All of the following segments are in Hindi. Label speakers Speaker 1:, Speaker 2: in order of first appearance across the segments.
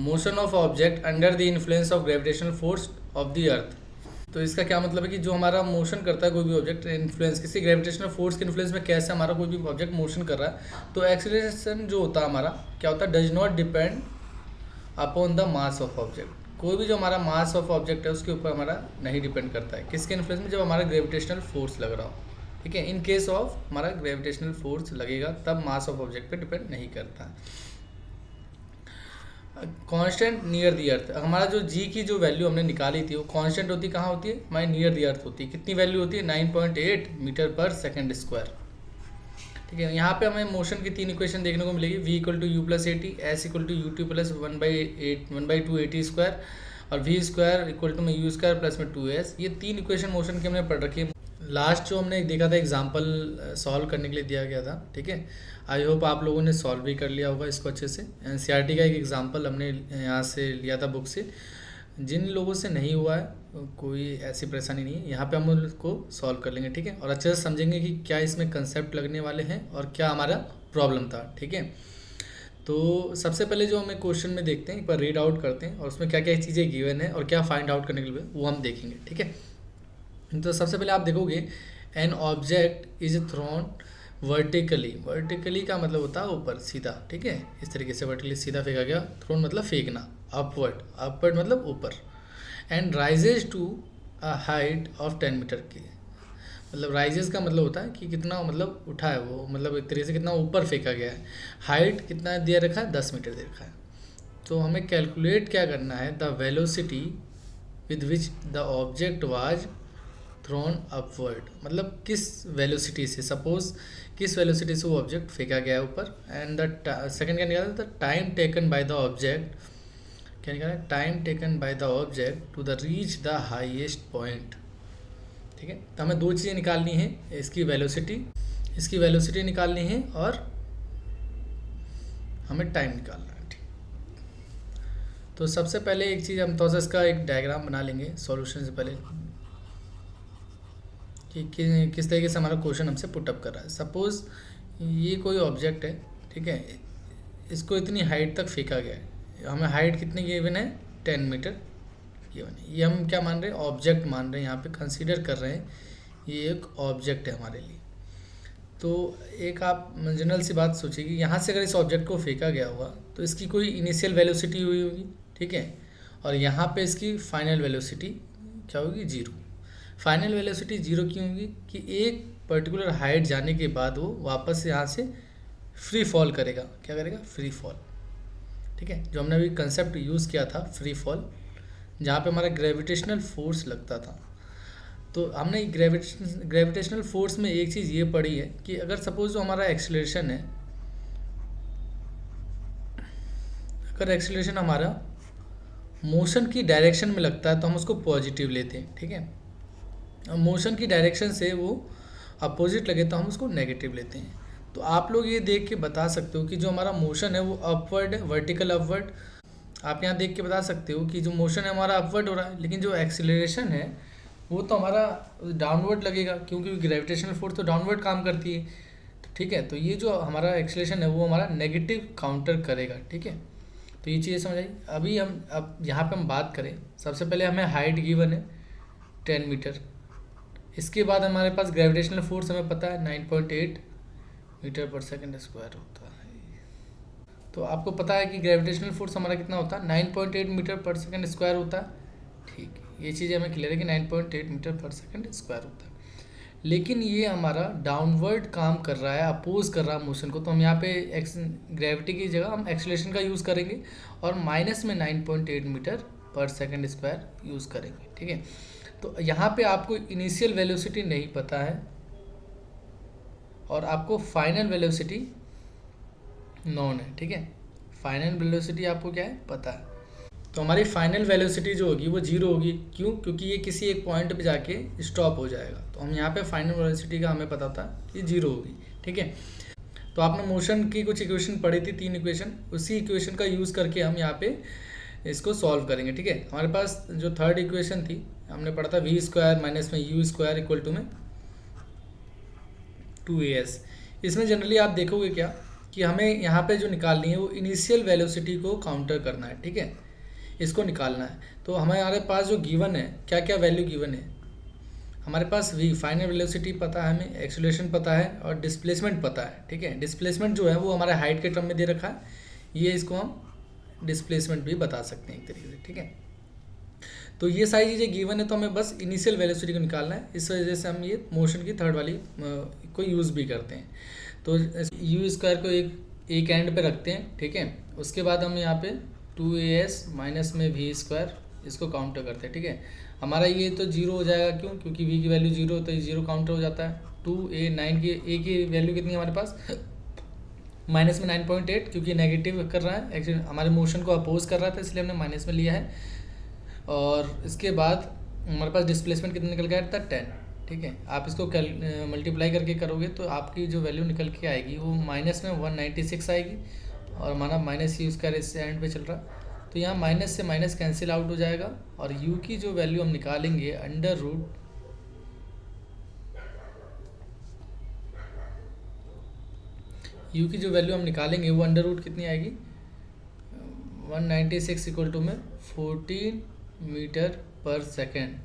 Speaker 1: Motion of object under the influence of gravitational force of the earth. तो इसका क्या मतलब है कि जो हमारा मोशन करता है कोई भी ऑब्जेक्ट इन्फ्लुएंस किसी ग्रेविटेशनल फोर्स के इन्फ्लुएंस में कैसे हमारा कोई भी ऑब्जेक्ट मोशन कर रहा है, तो एक्सीलरेशन जो होता है हमारा क्या होता है, does not depend upon the mass of object. कोई भी जो हमारा मास ऑफ ऑब्जेक्ट है उसके ऊपर हमारा नहीं डिपेंड करता है, किसके इन्फ्लुएंस में, जब हमारा ग्रेविटेशनल फोर्स लग रहा हो। ठीक है, इन केस ऑफ हमारा ग्रेविटेशनल फोर्स लगेगा तब मास ऑफ ऑब्जेक्ट पे डिपेंड नहीं करता है। कांस्टेंट नियर दी अर्थ, हमारा जो जी की जो वैल्यू हमने निकाली थी वो कांस्टेंट होती कहाँ होती है, हमारी नियर दी अर्थ होती है। कितनी वैल्यू होती है, 9.8 मीटर पर सेकंड स्क्वायर। ठीक है, यहाँ पे हमें मोशन की 3 इक्वेशन देखने को मिलेगी, v equal to u plus a t, s equal to u t plus 1/2 a t square, और v स्क्वायर इक्वल टू में यू स्क्वायर प्लस में 2s। ये 3 इक्वेशन मोशन की हमने पढ़ रखी है। लास्ट जो हमने देखा था एग्जाम्पल सॉल्व करने के लिए दिया गया था। ठीक है, आई होप आप लोगों ने सॉल्व भी कर लिया होगा इसको अच्छे से। एनसीईआरटी का एक एग्जाम्पल हमने यहाँ से लिया था बुक से। जिन लोगों से नहीं हुआ है कोई ऐसी परेशानी नहीं है, यहाँ पे हम उसको सॉल्व कर लेंगे। ठीक है, और अच्छे से समझेंगे कि क्या इसमें कंसेप्ट लगने वाले हैं और क्या हमारा प्रॉब्लम था। ठीक है, तो सबसे पहले जो हमें क्वेश्चन में देखते हैं, एक बार रीड आउट करते हैं और उसमें क्या क्या चीज़ें गिवन है और क्या फाइंड आउट करने के लिए वो हम देखेंगे। ठीक है, तो सबसे पहले आप देखोगे N object is thrown vertically. Vertically का मतलब होता है ऊपर सीधा। ठीक है, इस तरीके से वर्टिकली सीधा फेंका गया, थ्रोन मतलब फेंकना, अपवर्ड, अपवर्ड मतलब ऊपर, and rises to a height of 10 metre की। मतलब राइजेस का मतलब होता है कि कितना मतलब उठा है वो, मतलब एक तरीके से कितना ऊपर फेंका गया है। हाइट कितना दिया रखा है, 10 मीटर दे रखा है। तो हमें कैलकुलेट क्या करना है, the velocity with which the object was thrown upward, मतलब किस वेलोसिटी से, सपोज किस वेलोसिटी से वो ऑब्जेक्ट फेंका गया है ऊपर। एंड द सेकंड क्या निकाला, the time taken by the object, क्या निकाला, time taken by the object to the reach the highest point. ठीक है, तो हमें 2 चीज़ें निकालनी है, इसकी वेलोसिटी निकालनी है और हमें टाइम निकालना है। ठीक, तो सबसे पहले एक चीज़ हम थोड़ा सा इसका एक डायग्राम बना लेंगे सॉल्यूशन से पहले कि किस तरीके से हमारा क्वेश्चन हमसे पुटअप कर रहा है। सपोज़ ये कोई ऑब्जेक्ट है। ठीक है, इसको इतनी हाइट तक फेंका गया है, हमें हाइट कितनी गिवन है, 10 मीटर गिवन है। ये हम क्या मान रहे हैं, ऑब्जेक्ट मान रहे हैं, यहाँ पे कंसीडर कर रहे हैं ये एक ऑब्जेक्ट है हमारे लिए। तो एक आप जनरल सी बात सोचिए कि यहाँ से अगर इस ऑब्जेक्ट को फेंका गया हुआ तो इसकी कोई इनिशियल वेलोसिटी हुई होगी। ठीक है, और यहाँ पे इसकी फाइनल वेलोसिटी क्या होगी, 0। फाइनल वेलोसिटी 0 क्यों होगी कि एक पर्टिकुलर हाइट जाने के बाद वो वापस यहाँ से फ्री फॉल करेगा। क्या करेगा, फ्री फॉल। ठीक है, जो हमने अभी कंसेप्ट यूज़ किया था फ्री फॉल, जहाँ पे हमारा ग्रेविटेशनल फोर्स लगता था। तो हमने ग्रेविटेशनल फोर्स में एक चीज़ ये पढ़ी है कि अगर सपोज जो हमारा एक्सीलरेशन है, अगर एक्सीलरेशन हमारा मोशन की डायरेक्शन में लगता है तो हम उसको पॉजिटिव लेते हैं। ठीक है, मोशन की डायरेक्शन से वो अपोजिट लगे तो हम उसको नेगेटिव लेते हैं। तो आप लोग ये देख के बता सकते हो कि जो हमारा मोशन है वो अपवर्ड है, वर्टिकल अपवर्ड। आप यहाँ देख के बता सकते हो कि जो मोशन है हमारा अपवर्ड हो रहा है, लेकिन जो एक्सीलरेशन है वो तो हमारा डाउनवर्ड लगेगा, क्योंकि ग्रेविटेशनल फोर्स तो डाउनवर्ड काम करती है। तो ठीक है, तो ये जो हमारा एक्सीलरेशन है वो हमारा नेगेटिव काउंटर करेगा। ठीक है, तो ये चीज़ें समझ आई। अभी हम अब यहाँ पे हम बात करें, सबसे पहले हमें हाइट गिवन है 10 मीटर। इसके बाद हमारे पास ग्रेविटेशनल फोर्स हमें पता है 9.8 मीटर पर सेकंड स्क्वायर होता है। तो आपको पता है कि ग्रेविटेशनल फोर्स हमारा कितना होता है, 9.8 मीटर पर सेकंड स्क्वायर होता है। ठीक है, ये चीज़ हमें क्लियर है कि 9.8 मीटर पर सेकंड स्क्वायर होता है। लेकिन ये हमारा डाउनवर्ड काम कर रहा है, अपोज कर रहा है मोशन को। तो हम यहाँ पे ग्रेविटी की जगह हम एक्सीलरेशन का यूज़ करेंगे और माइनस में 9.8 मीटर पर सेकंड स्क्वायर यूज़ करेंगे। ठीक है, तो यहाँ पे आपको इनिशियल वेलोसिटी नहीं पता है और आपको फाइनल वेलोसिटी नोन है। ठीक है, फाइनल वेलोसिटी आपको क्या है, पता है। तो हमारी फाइनल वेलोसिटी जो होगी वो 0 होगी। क्यों, क्योंकि ये किसी एक पॉइंट पे जाके स्टॉप हो जाएगा। तो हम यहाँ पे फाइनल वेलोसिटी का हमें पता था कि 0 होगी। ठीक है, तो आपने मोशन की कुछ इक्वेशन पढ़ी थी, 3 इक्वेशन, उसी इक्वेशन का यूज़ करके हम यहाँ पे इसको सॉल्व करेंगे। ठीक है, हमारे पास जो थर्ड इक्वेशन थी हमने पढ़ा था v स्क्वायर माइनस में यू स्क्वायर इक्वल टू में 2as। इसमें जनरली आप देखोगे क्या कि हमें यहाँ पे जो निकालनी है वो इनिशियल वेलोसिटी को काउंटर करना है, ठीक है, इसको निकालना है। तो हमारे पास जो गिवन है, क्या क्या वैल्यू गिवन है, हमारे पास v फाइनल वेलोसिटी पता है, हमें एक्सेलरेशन पता है और डिस्प्लेसमेंट पता है, ठीक है। डिस्प्लेसमेंट जो है वो हमारे हाइट के टर्म में दे रखा है, ये इसको हम डिस्प्लेसमेंट भी बता सकते हैं एक तरीके से, ठीक है। तो ये सारी चीज़ें गिवन है, तो हमें बस इनिशियल वेलोसिटी को निकालना है। इस वजह से हम ये मोशन की थर्ड वाली को यूज़ भी करते हैं। तो यू स्क्वायर को एक एंड पे रखते हैं, ठीक है। उसके बाद हम यहाँ पे 2as माइनस में v स्क्वायर इसको काउंटर करते हैं, ठीक है। हमारा ये तो जीरो हो जाएगा, क्यों? क्योंकि v की वैल्यू जीरो तो ये जीरो काउंटर हो जाता है। 2a 9 की a की वैल्यू कितनी है हमारे पास, माइनस में 9.8, क्योंकि नेगेटिव कर रहा है, एक्चुअली हमारे मोशन को अपोज कर रहा था, इसलिए हमने माइनस में लिया है। और इसके बाद हमारे पास डिस्प्लेसमेंट कितना निकल गया था, 10, ठीक है। आप इसको मल्टीप्लाई करके करोगे तो आपकी जो वैल्यू निकल के आएगी वो माइनस में 196 आएगी, और हमारा माइनस यू स्क्वायर इस एंड पे चल रहा, तो यहाँ माइनस से माइनस कैंसिल आउट हो जाएगा। और u की जो वैल्यू हम निकालेंगे अंडर रूट u की जो वैल्यू हम निकालेंगे वो अंडर रूट कितनी आएगी, 196 इक्वल टू में 14 मीटर पर सेकेंड,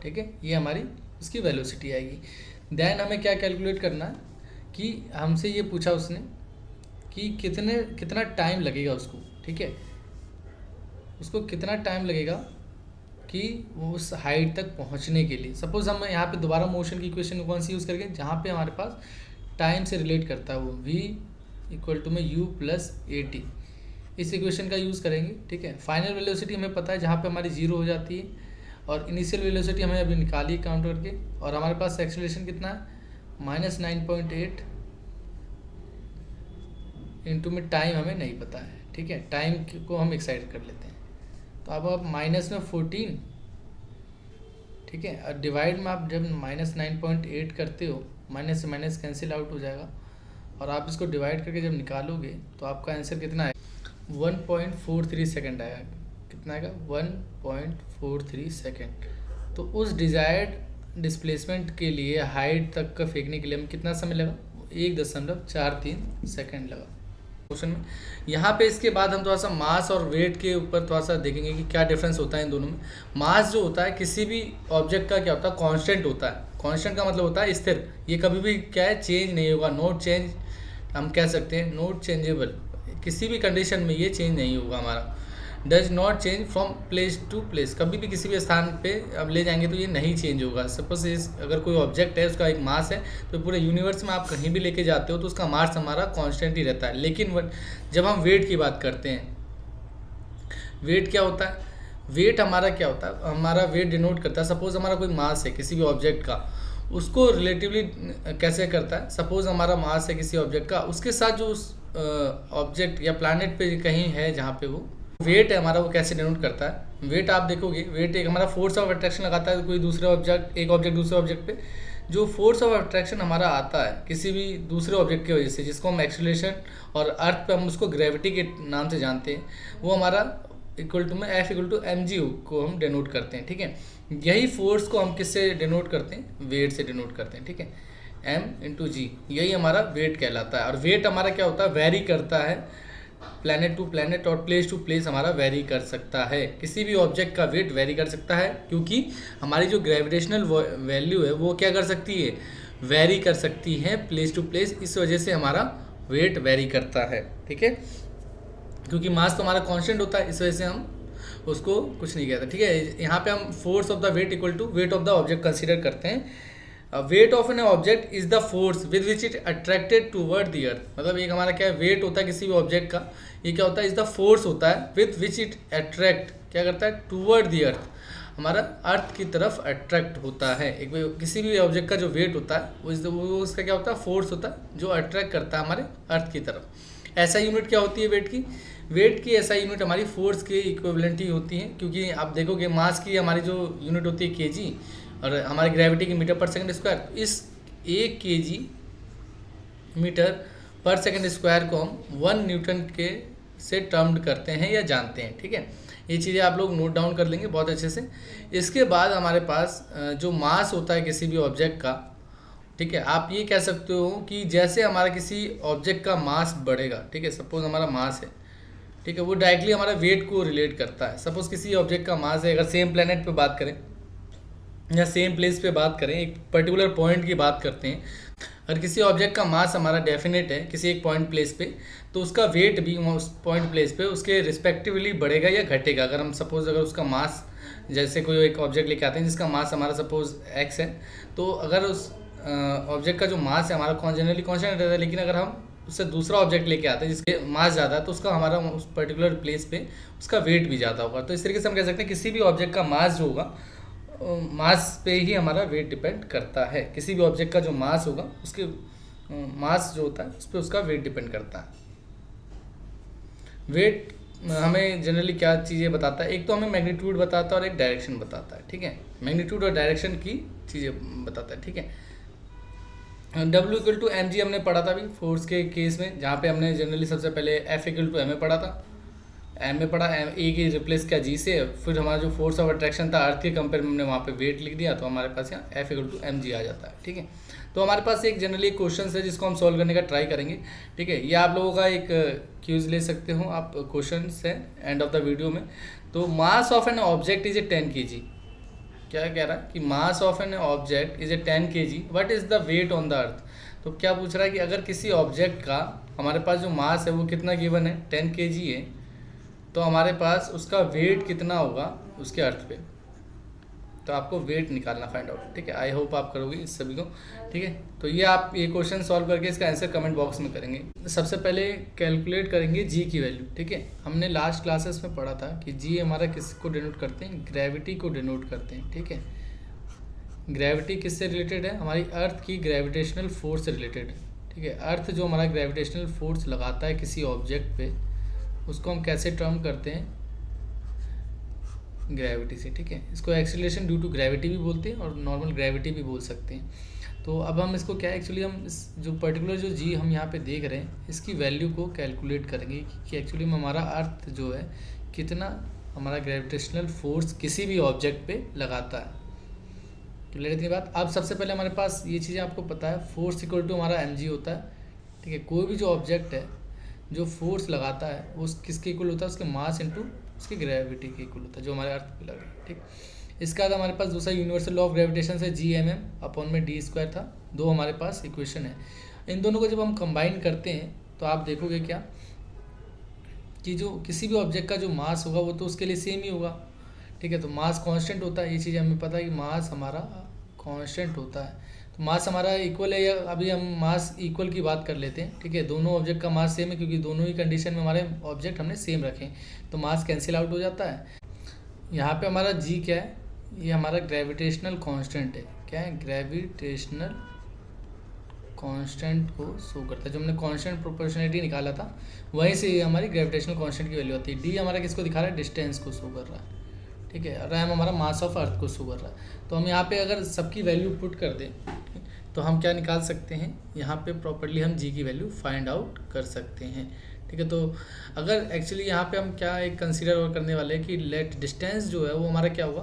Speaker 1: ठीक है। ये हमारी उसकी वेलोसिटी आएगी। देन हमें क्या कैलकुलेट करना है कि हमसे ये पूछा उसने कि कितना टाइम लगेगा उसको, ठीक है, उसको कितना टाइम लगेगा कि वो उस हाइट तक पहुंचने के लिए। सपोज हम यहाँ पे दोबारा मोशन की इक्वेशन कौन सी यूज़ करके, जहाँ पे हमारे पास टाइम से रिलेट करता है वो v इक्वल टू में u प्लस at, इस इक्वेशन का यूज़ करेंगे, ठीक है। फाइनल वेलोसिटी हमें पता है जहाँ पे हमारी जीरो हो जाती है, और इनिशियल वेलोसिटी हमें अभी निकाली काउंट करके, और हमारे पास एक्सेलरेशन कितना है, -9.8 इंटू में टाइम हमें नहीं पता है, ठीक है। टाइम को हम एक्साइड कर लेते हैं, तो अब आप माइनस में 14, ठीक है, और डिवाइड में आप जब -9.8 करते हो, माइनस से माइनस कैंसिल आउट हो जाएगा, और आप इसको डिवाइड करके जब निकालोगे तो आपका आंसर कितना है, 1.43 सेकेंड आएगा। कितना आएगा, 1.43 सेकेंड। तो उस डिजायर्ड डिस्प्लेसमेंट के लिए हाइट तक का फेंकने के लिए हमें कितना समय लगा, 1.43 सेकेंड लगा क्वेश्चन में। यहाँ पे इसके बाद हम थोड़ा सा मास और वेट के ऊपर थोड़ा सा देखेंगे कि क्या डिफरेंस होता है इन दोनों में। मास जो होता है किसी भी ऑब्जेक्ट का क्या होता है, कांस्टेंट होता है। कांस्टेंट का मतलब होता है स्थिर, ये कभी भी क्या है, चेंज नहीं होगा, नॉट चेंज हम कह सकते हैं, नॉट चेंजेबल, किसी भी कंडीशन में ये चेंज नहीं होगा हमारा। Does not change from place to place, कभी भी किसी भी स्थान पे अब ले जाएंगे तो ये नहीं चेंज होगा। सपोज अगर कोई ऑब्जेक्ट है, उसका एक मास है, तो पूरे यूनिवर्स में आप कहीं भी लेके जाते हो तो उसका मास हमारा कांस्टेंट ही रहता है। लेकिन जब हम वेट की बात करते हैं, वेट क्या होता है, वेट हमारा क्या होता है, हमारा वेट डिनोट करता है। सपोज हमारा कोई मास है किसी भी ऑब्जेक्ट का, उसको रिलेटिवली कैसे करता है, सपोज हमारा मास है किसी ऑब्जेक्ट का, उसके साथ जो उस ऑब्जेक्ट या प्लैनेट पे कहीं है जहाँ पे वो वेट है हमारा, वो कैसे डिनोट करता है। वेट आप देखोगे, वेट एक हमारा फोर्स ऑफ अट्रैक्शन लगाता है कोई दूसरे ऑब्जेक्ट, एक ऑब्जेक्ट दूसरे ऑब्जेक्ट पे, जो फोर्स ऑफ अट्रैक्शन हमारा आता है किसी भी दूसरे ऑब्जेक्ट की वजह से, जिसको हम एक्सेलरेशन, और अर्थ पे हम उसको ग्रेविटी के नाम से जानते हैं, वो हमारा इक्वल टू में F इक्वल टू mg को हम डिनोट करते हैं, ठीक है। यही फोर्स को हम किससे डिनोट करते हैं, वेट से डिनोट करते हैं, ठीक है, m इंटू जी, यही हमारा वेट कहलाता है। और वेट हमारा क्या होता है, वेरी करता है, प्लैनेट टू प्लैनेट और प्लेस टू प्लेस हमारा वेरी कर सकता है। किसी भी ऑब्जेक्ट का वेट वेरी कर सकता है, क्योंकि हमारी जो ग्रेविटेशनल वैल्यू है वो क्या कर सकती है, वेरी कर सकती है प्लेस टू प्लेस, इस वजह से हमारा वेट वेरी करता है, ठीक है। क्योंकि मास तो हमारा कांस्टेंट होता है, इस वजह से हम उसको कुछ नहीं कहते, ठीक है। यहाँ पे हम force of the weight equal to weight of the object consider करते हैं। Weight of an object is the force with which it attracted toward the earth. मतलब एक हमारा क्या है, वेट होता है किसी भी ऑब्जेक्ट का, ये क्या होता है, इज द फोर्स होता है विद विच इट अट्रैक्ट, क्या करता है, टूवर्ड द अर्थ, हमारा अर्थ की तरफ अट्रैक्ट होता है। एक किसी भी ऑब्जेक्ट का जो वेट होता है वो उसका क्या होता है, फोर्स होता है जो अट्रैक्ट करता है हमारे अर्थ की तरफ। ऐसा यूनिट क्या होती है वेट की, वेट की ऐसा यूनिट हमारी फोर्स के इक्विवेलेंट ही होती है। क्योंकि आप देखोगे मास की हमारी जो यूनिट होती है kg, और हमारी ग्रेविटी की मीटर पर सेकंड स्क्वायर, इस 1 kg मीटर पर सेकंड स्क्वायर को हम 1 न्यूटन के से टर्म्ड करते हैं या जानते हैं, ठीक है। ये चीज़ें आप लोग नोट डाउन कर लेंगे बहुत अच्छे से। इसके बाद हमारे पास जो मास होता है किसी भी ऑब्जेक्ट का, ठीक है, आप ये कह सकते हो कि जैसे हमारा किसी ऑब्जेक्ट का मास बढ़ेगा, ठीक है, सपोज हमारा मास है, ठीक है, वो डायरेक्टली हमारा वेट को रिलेट करता है। सपोज किसी ऑब्जेक्ट का मास है, अगर सेम प्लेनेट पे बात करें या सेम प्लेस पे बात करें, एक पर्टिकुलर पॉइंट की बात करते हैं, अगर किसी ऑब्जेक्ट का मास हमारा डेफिनेट है किसी एक पॉइंट प्लेस पे, तो उसका वेट भी उस पॉइंट प्लेस पे उसके रिस्पेक्टिवली बढ़ेगा या घटेगा। अगर हम सपोज अगर उसका मास, जैसे कोई एक ऑब्जेक्ट लेके आते हैं जिसका मास हमारा सपोज x है, तो अगर उस ऑब्जेक्ट का जो मास है हमारा जनरली कॉन्स्टेंट रहता है, लेकिन अगर हम उससे दूसरा ऑब्जेक्ट लेके आते हैं जिसके मास ज़्यादा है, तो उसका हमारा उस पर्टिकुलर प्लेस पे उसका वेट भी ज़्यादा होगा। तो इस तरीके से हम कह सकते हैं किसी भी ऑब्जेक्ट का मास जो होगा, मास पे ही हमारा वेट डिपेंड करता है। किसी भी ऑब्जेक्ट का जो मास होगा उसके मास जो होता है उस पर उसका वेट डिपेंड करता है। वेट हमें जनरली क्या चीज़ें बताता है, एक तो हमें मैग्नीट्यूड बताता है और एक डायरेक्शन बताता है, ठीक है, मैग्नीट्यूड और डायरेक्शन की चीज़ें बताता है, ठीक है। W equal to M G हमने पढ़ा था अभी फोर्स के केस में, जहाँ पे हमने जनरली सबसे पहले F equal to M A पढ़ा था, एम में पढ़ा, ए की रिप्लेस किया जी से, फिर हमारा जो फोर्स ऑफ अट्रैक्शन था अर्थ के कंपेयर में हमने वहाँ पे वेट लिख दिया, तो हमारे पास यहाँ F equal to M G आ जाता है, ठीक है। तो हमारे पास एक जनरली एक क्वेश्चन है जिसको हम सॉल्व करने का ट्राई करेंगे, ठीक है। ये आप लोगों का एक क्यूज ले सकते हो आप, क्वेश्चन है एंड ऑफ द वीडियो में। तो mass of an object is a 10 kg, क्या कह रहा है कि mass of an object is a 10 kg, what is the weight on the earth. तो क्या पूछ रहा है कि अगर किसी ऑब्जेक्ट का हमारे पास जो मास है वो कितना गिवन है, 10 kg है, तो हमारे पास उसका वेट कितना होगा उसके अर्थ पे। तो आपको वेट निकालना फाइंड आउट, ठीक है। आई होप आप करोगे इस सभी को, ठीक है। तो ये आप ये क्वेश्चन सॉल्व करके इसका आंसर कमेंट बॉक्स में करेंगे। सबसे पहले कैलकुलेट करेंगे जी की वैल्यू, ठीक है। हमने लास्ट क्लासेस में पढ़ा था कि जी हमारा किसको डिनोट करते हैं, ग्रेविटी को डिनोट करते हैं, ठीक है। ग्रेविटी किससे रिलेटेड है, हमारी अर्थ की ग्रेविटेशनल फोर्स से रिलेटेड है, ठीक है। अर्थ जो हमारा ग्रेविटेशनल फोर्स लगाता है किसी ऑब्जेक्ट पे, उसको हम कैसे टर्म करते हैं, ग्रेविटी से, ठीक है। इसको एक्सीलरेशन ड्यू टू ग्रेविटी भी बोलते हैं और नॉर्मल ग्रेविटी भी बोल सकते हैं। तो अब हम इसको क्या एक्चुअली हम इस जो पर्टिकुलर जो जी हम यहाँ पे देख रहे हैं इसकी वैल्यू को कैलकुलेट करेंगे कि एक्चुअली में हमारा अर्थ जो है कितना हमारा ग्रेविटेशनल फोर्स किसी भी ऑब्जेक्ट पे लगाता है। क्लियर इतनी बात। अब सबसे पहले हमारे पास ये चीज़ें आपको पता है, फोर्स इक्वल टू हमारा mg होता है, ठीक है। कोई भी जो ऑब्जेक्ट है जो फोर्स लगाता है वो किसके इक्वल होता है, उसके मास इंटू उसकी ग्रेविटी के इक्वल होता है जो हमारे अर्थ पे लगे, ठीक। इसका बाद हमारे पास दूसरा यूनिवर्सल लॉ ऑफ ग्रेविटेशन से G/m अपॉन में d² था, दो हमारे पास इक्वेशन है। इन दोनों को जब हम कंबाइन करते हैं तो आप देखोगे क्या कि जो किसी भी ऑब्जेक्ट का जो मास होगा वो तो उसके लिए सेम ही होगा, ठीक है। तो मास कांस्टेंट होता है, ये चीज़ हमें पता है कि मास हमारा कांस्टेंट होता है। तो मास हमारा इक्वल है, या अभी हम मास इक्वल की बात कर लेते हैं, ठीक है। दोनों ऑब्जेक्ट का मास सेम है क्योंकि दोनों ही कंडीशन में हमारे ऑब्जेक्ट हमने सेम रखे, तो मास कैंसिल आउट हो जाता है। यहाँ पे हमारा जी क्या है, ये हमारा ग्रेविटेशनल कांस्टेंट है, क्या है, ग्रेविटेशनल कांस्टेंट को शो करता है। जो हमने कांस्टेंट प्रोपोर्शनलिटी निकाला था वहीं से हमारी ग्रेविटेशनल कांस्टेंट की वैल्यू आती है। डी हमारा किसको दिखा रहा है, डिस्टेंस को शो कर रहा है, ठीक है। रैम हमारा मास ऑफ अर्थ को शो कर रहा है। तो हम यहाँ पे अगर सबकी वैल्यू पुट कर दें तो हम क्या निकाल सकते हैं, यहाँ पे प्रॉपर्ली हम जी की वैल्यू फाइंड आउट कर सकते हैं, ठीक है। तो अगर एक्चुअली यहाँ पे हम क्या एक कंसीडर और करने वाले हैं कि लेट डिस्टेंस जो है वो हमारा क्या होगा,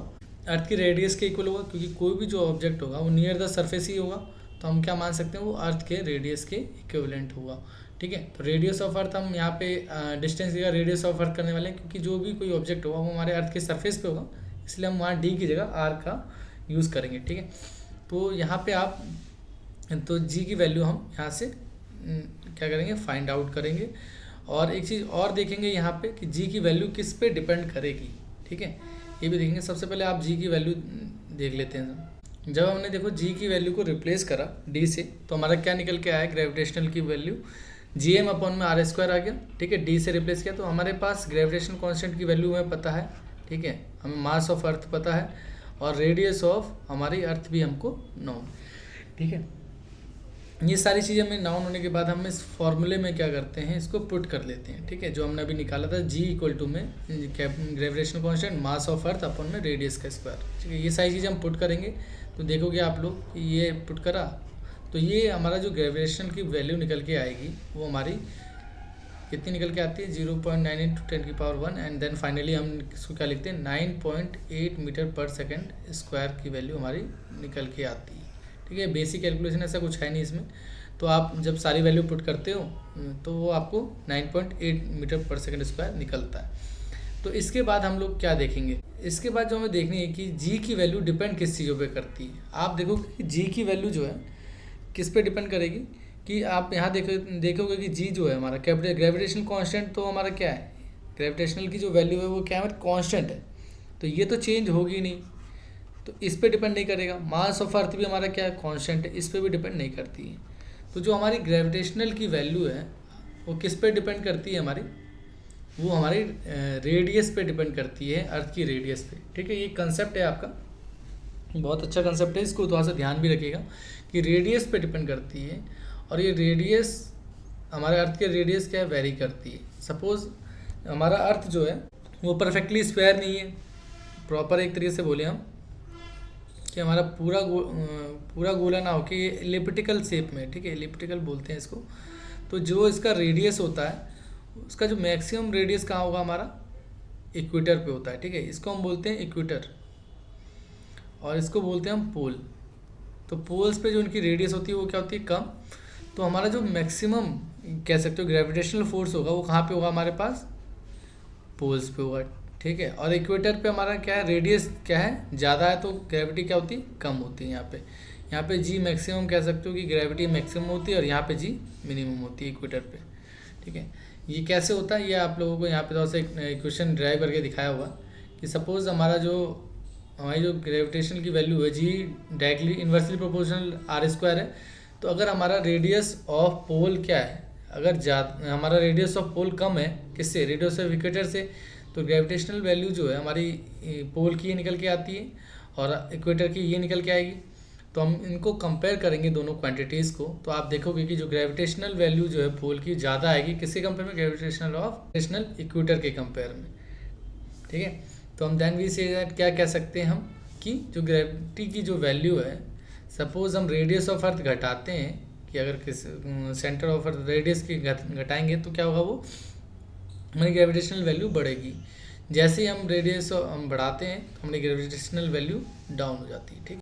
Speaker 1: अर्थ की रेडियस के इक्वल होगा, क्योंकि कोई भी जो ऑब्जेक्ट होगा वो नियर द सरफेस ही होगा, तो हम क्या मान सकते हैं वो अर्थ के रेडियस के इक्विवेलेंट होगा, ठीक है। तो रेडियस ऑफ अर्थ हम यहाँ पे डिस्टेंस का रेडियस ऑफ अर्थ करने वाले हैं, क्योंकि जो भी कोई ऑब्जेक्ट होगा वो हमारे अर्थ के सरफेस पे होगा, इसलिए हम वहाँ डी की जगह आर का यूज़ करेंगे, ठीक है। तो यहाँ पे आप तो जी की वैल्यू हम यहाँ से क्या करेंगे, फाइंड आउट करेंगे। और एक चीज़ और देखेंगे यहाँ पे कि जी की वैल्यू किस पे डिपेंड करेगी, ठीक है, ये भी देखेंगे। सबसे पहले आप जी की वैल्यू देख लेते हैं। जब हमने देखो जी की वैल्यू को रिप्लेस करा डी से, तो हमारा क्या निकल के आया, ग्रेविटेशनल की वैल्यू Gm अपॉन में r² आ गया, ठीक है। डी से रिप्लेस किया तो हमारे पास ग्रेविटेशनल कांस्टेंट की वैल्यू हमें पता है, ठीक है। हमें मास ऑफ अर्थ पता है और रेडियस ऑफ हमारी अर्थ भी हमको नोन, ठीक है। ये सारी चीज़ें हमें नाउन होने के बाद हम इस फॉर्मूले में क्या करते हैं, इसको पुट कर लेते हैं, ठीक है। जो हमने अभी निकाला था जी इक्वल टू में gravitational constant mass of earth upon में रेडियस का स्क्वायर, ठीक है। ये सारी चीज़ें हम पुट करेंगे तो देखोगे आप लोग कि ये पुट करा तो ये हमारा जो ग्रेविटेशनल की वैल्यू निकल के आएगी वो हमारी कितनी निकल के आती है, 0.9 × 10⁻⁴ एंड देन फाइनली हम इसको क्या लिखते हैं, 9.8 मीटर पर सेकेंड स्क्वायर की वैल्यू हमारी निकल के आती है, ठीक है, बेसिक कैलकुलेशन ऐसा कुछ है नहीं इसमें। तो आप जब सारी वैल्यू पुट करते हो तो वो आपको 9.8 मीटर पर सेकंड स्क्वायर निकलता है। तो इसके बाद हम लोग क्या देखेंगे, इसके बाद जो हमें देखनी है कि जी की वैल्यू डिपेंड किस चीज़ों पे करती है। आप देखोगे कि जी की वैल्यू जो है किस पे डिपेंड करेगी, कि आप यहाँ देखोगे कि जी जो है हमारा कैपिटल ग्रेविटेशनल कांस्टेंट, तो हमारा क्या है, ग्रेविटेशनल की जो वैल्यू है वो क्या है, कांस्टेंट है, तो ये तो चेंज होगी नहीं, तो इस पे डिपेंड नहीं करेगा। मास ऑफ अर्थ भी हमारा क्या है, कांस्टेंट है, इस पे भी डिपेंड नहीं करती है। तो जो हमारी ग्रेविटेशनल की वैल्यू है वो किस पे डिपेंड करती है हमारी, वो हमारी रेडियस पे डिपेंड करती है, अर्थ की रेडियस पे। ठीक है, ये कंसेप्ट है आपका, बहुत अच्छा कंसेप्ट है, इसको थोड़ा सा ध्यान भी रखिएगा कि रेडियस पे डिपेंड करती है। और ये रेडियस हमारे अर्थ के रेडियस क्या है, वेरी करती है। सपोज हमारा अर्थ जो है वो परफेक्टली स्क्वायर नहीं है, प्रॉपर एक तरीके से बोले हम कि हमारा पूरा गोला ना हो कि एलिप्टिकल शेप में, ठीक है, एलिप्टिकल बोलते हैं इसको। तो जो इसका रेडियस होता है उसका जो मैक्सिमम रेडियस कहाँ होगा, हमारा इक्वेटर पे होता है। ठीक है, इसको हम बोलते हैं इक्वेटर और इसको बोलते हैं हम पोल। तो पोल्स पे जो उनकी रेडियस होती है वो क्या होती है, कम। तो हमारा जो मैक्सिमम कह सकते हो ग्रेविटेशनल फोर्स होगा वो कहाँ पे होगा, हमारे पास पोल्स पे होगा। ठीक है, और इक्वेटर पे हमारा क्या है, रेडियस क्या है, ज़्यादा है, तो ग्रेविटी क्या होती है, कम होती है। यहाँ पे जी मैक्सिमम कह सकते हो कि ग्रेविटी मैक्सिमम होती है और यहाँ पे जी मिनिमम होती है इक्वेटर पे। ठीक है, ये कैसे होता है ये आप लोगों को यहाँ पे थोड़ा सा इक्वेशन ड्राइव करके दिखाया हुआ कि सपोज हमारी जो ग्रेविटेशनल की वैल्यू है G directly inversely proportional R square है। तो अगर हमारा रेडियस ऑफ पोल क्या है, अगर हमारा रेडियस ऑफ पोल कम है, किससे, रेडियस ऑफ इक्वेटर से, तो ग्रेविटेशनल वैल्यू जो है हमारी पोल की ये निकल के आती है और इक्वेटर की ये निकल के आएगी। तो हम इनको कंपेयर करेंगे दोनों क्वांटिटीज़ को, तो आप देखोगे कि जो ग्रेविटेशनल वैल्यू जो है पोल की ज़्यादा आएगी, किसके कंपेयर में, ग्रेविटेशनल इक्वेटर के कंपेयर में। ठीक है, तो हम देन वी से क्या कह सकते हैं हम कि जो ग्रेविटी की जो वैल्यू है, सपोज हम रेडियस ऑफ अर्थ घटाते हैं कि अगर किस सेंटर ऑफ अर्थ रेडियस की घटाएंगे तो क्या होगा, वो हमारी ग्रेविटेशनल वैल्यू बढ़ेगी। जैसे ही हम रेडियस हम बढ़ाते हैं तो हमारी ग्रेविटेशनल वैल्यू डाउन हो जाती है। ठीक।